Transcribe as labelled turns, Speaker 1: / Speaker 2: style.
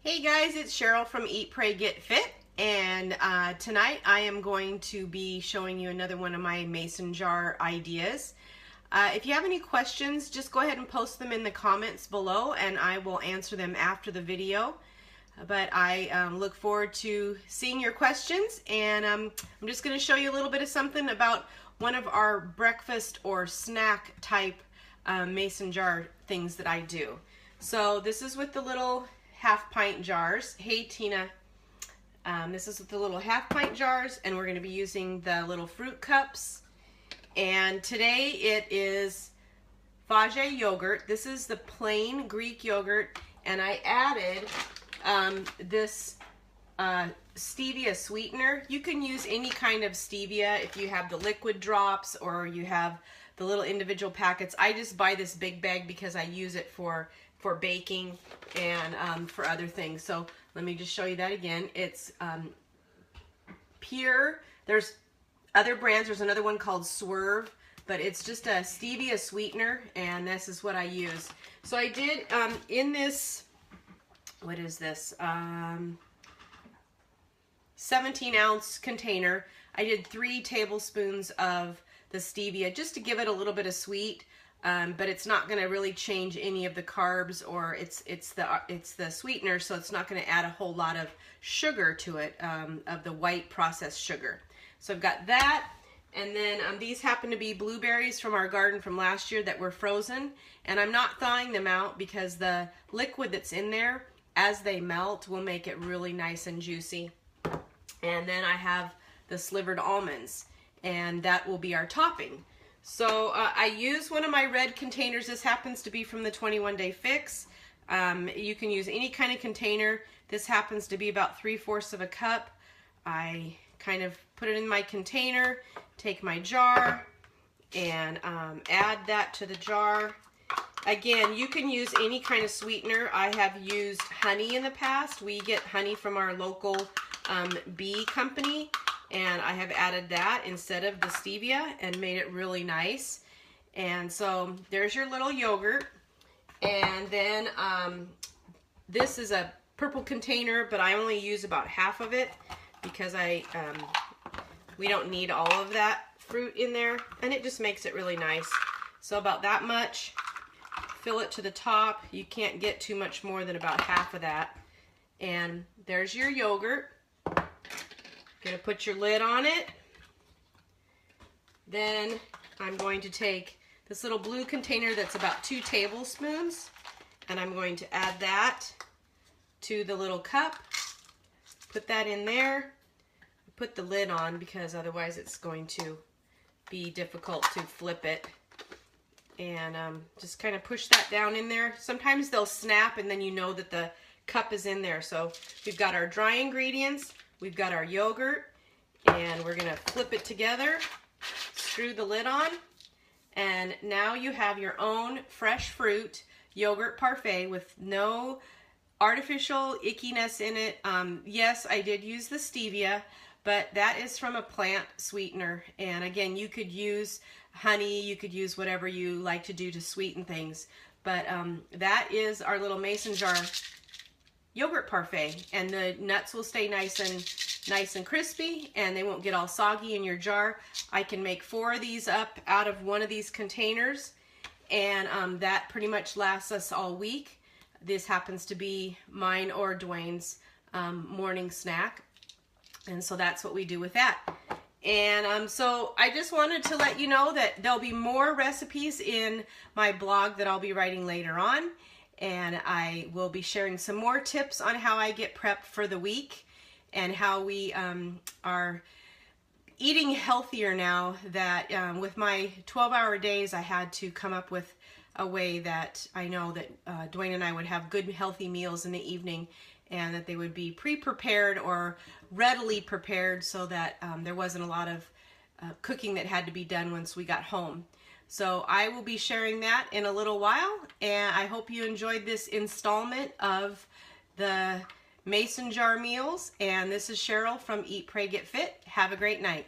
Speaker 1: Hey guys, it's Cheryl from Eat, Pray, Get Fit, and tonight I am going to be showing you another one of my mason jar ideas. If you have any questions, just go ahead and post them in the comments below and I will answer them after the video. But I look forward to seeing your questions, and I'm just going to show you a little bit of something about one of our breakfast or snack type mason jar things that I do. So this is with the little half-pint jars. Hey Tina, this is with the little half-pint jars, and we're going to be using the little fruit cups. And today it is Fage yogurt. This is the plain Greek yogurt, and I added this stevia sweetener. You can use any kind of stevia if you have the liquid drops or you have the little individual packets. I just buy this big bag because I use it for baking and for other things. So let me just show you that again. It's pure. There's other brands. There's another one called Swerve, but it's just a stevia sweetener, and this is what I use. So I did in this, what is this, 17-ounce container, I did 3 tablespoons of the stevia just to give it a little bit of sweet. But it's not going to really change any of the carbs, or it's the sweetener, so it's not going to add a whole lot of sugar to it, of the white processed sugar. So I've got that, and then these happen to be blueberries from our garden from last year that were frozen, and I'm not thawing them out because the liquid that's in there, as they melt, will make it really nice and juicy. And then I have the slivered almonds, and that will be our topping. So I use one of my red containers. This happens to be from the 21-day fix. You can use any kind of container. This happens to be about 3/4 of a cup. I kind of put it in my container, take my jar, and add that to the jar. Again, you can use any kind of sweetener. I have used honey in the past. We get honey from our local bee company, and I have added that instead of the stevia and made it really nice. And so there's your little yogurt. And then this is a purple container, but I only use about half of it because we don't need all of that fruit in there, and it just makes it really nice. So about that much, fill it to the top. You can't get too much more than about half of that. And there's your yogurt. Gonna put your lid on it. Then I'm going to take this little blue container that's about 2 tablespoons, and I'm going to add that to the little cup. Put that in there. Put the lid on because otherwise it's going to be difficult to flip it. And just kind of push that down in there. Sometimes they'll snap, and then you know that the cup is in there. So we've got our dry ingredients. We've got our yogurt, and we're going to flip it together, screw the lid on, and now you have your own fresh fruit yogurt parfait with no artificial ickiness in it. Yes, I did use the stevia, but that is from a plant sweetener. And again, you could use honey, you could use whatever you like to do to sweeten things. But that is our little mason jar yogurt parfait, and the nuts will stay nice and crispy, and they won't get all soggy in your jar. I can make 4 of these up out of one of these containers, and that pretty much lasts us all week. This happens to be mine or Dwayne's morning snack, and so that's what we do with that. And so I just wanted to let you know that there'll be more recipes in my blog that I'll be writing later on. And I will be sharing some more tips on how I get prepped for the week and how we are eating healthier now that with my 12-hour days, I had to come up with a way that I know that Dwayne and I would have good, healthy meals in the evening, and that they would be pre-prepared or readily prepared so that there wasn't a lot of cooking that had to be done once we got home. So I will be sharing that in a little while, and I hope you enjoyed this installment of the Mason Jar Meals. And this is Cheryl from Eat, Pray, Get Fit. Have a great night.